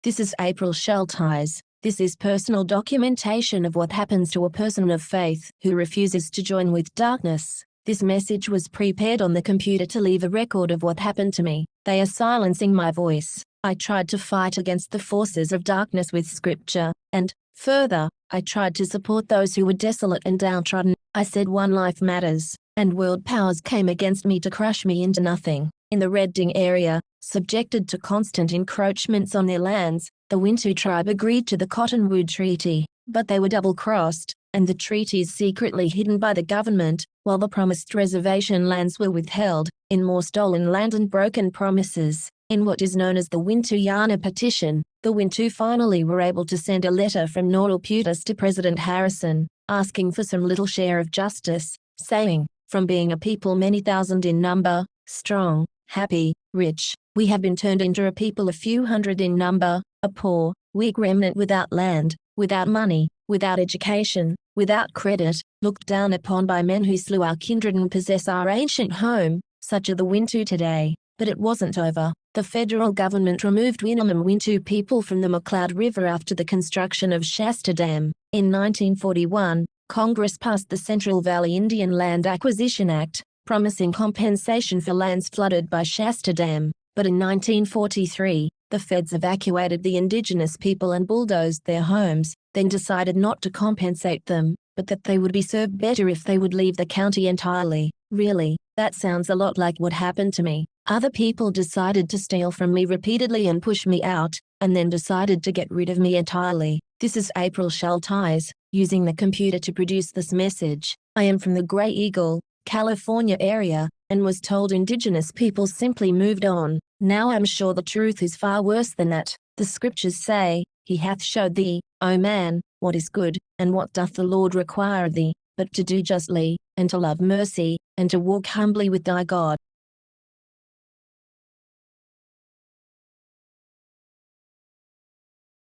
This is April Shell Ties. This is personal documentation of what happens to a person of faith who refuses to join with darkness. This message was prepared on the computer to leave a record of what happened to me. They are silencing my voice. I tried to fight against the forces of darkness with scripture, and, further, I tried to support those who were desolate and downtrodden. I said one life matters, and world powers came against me to crush me into nothing. In the Red Ding area, subjected to constant encroachments on their lands, the Wintu Tribe agreed to the Cottonwood Treaty, but they were double-crossed, and the treaties secretly hidden by the government, while the promised reservation lands were withheld, in more stolen land and broken promises. In what is known as the Wintu-Yana Petition, the Wintu finally were able to send a letter from Norelputus to President Harrison, asking for some little share of justice, saying, "From being a people many thousand in number, strong, happy, rich, we have been turned into a people a few hundred in number, a poor, weak remnant without land, without money, without education, without credit, looked down upon by men who slew our kindred and possess our ancient home." Such are the Wintu today. But it wasn't over. The federal government removed Wintu people from the McCloud River after the construction of Shasta Dam. In 1941, Congress passed the Central Valley Indian Land Acquisition Act, promising compensation for lands flooded by Shasta Dam. But in 1943, the feds evacuated the indigenous people and bulldozed their homes, then decided not to compensate them, but that they would be served better if they would leave the county entirely. Really, that sounds a lot like what happened to me. Other people decided to steal from me repeatedly and push me out, and then decided to get rid of me entirely. This is April Shell Ties, using the computer to produce this message. I am from the Grey Eagle, California area, and was told indigenous people simply moved on. Now I'm sure the truth is far worse than that. The scriptures say, "He hath showed thee, O man, what is good, and what doth the Lord require of thee, but to do justly, and to love mercy, and to walk humbly with thy God."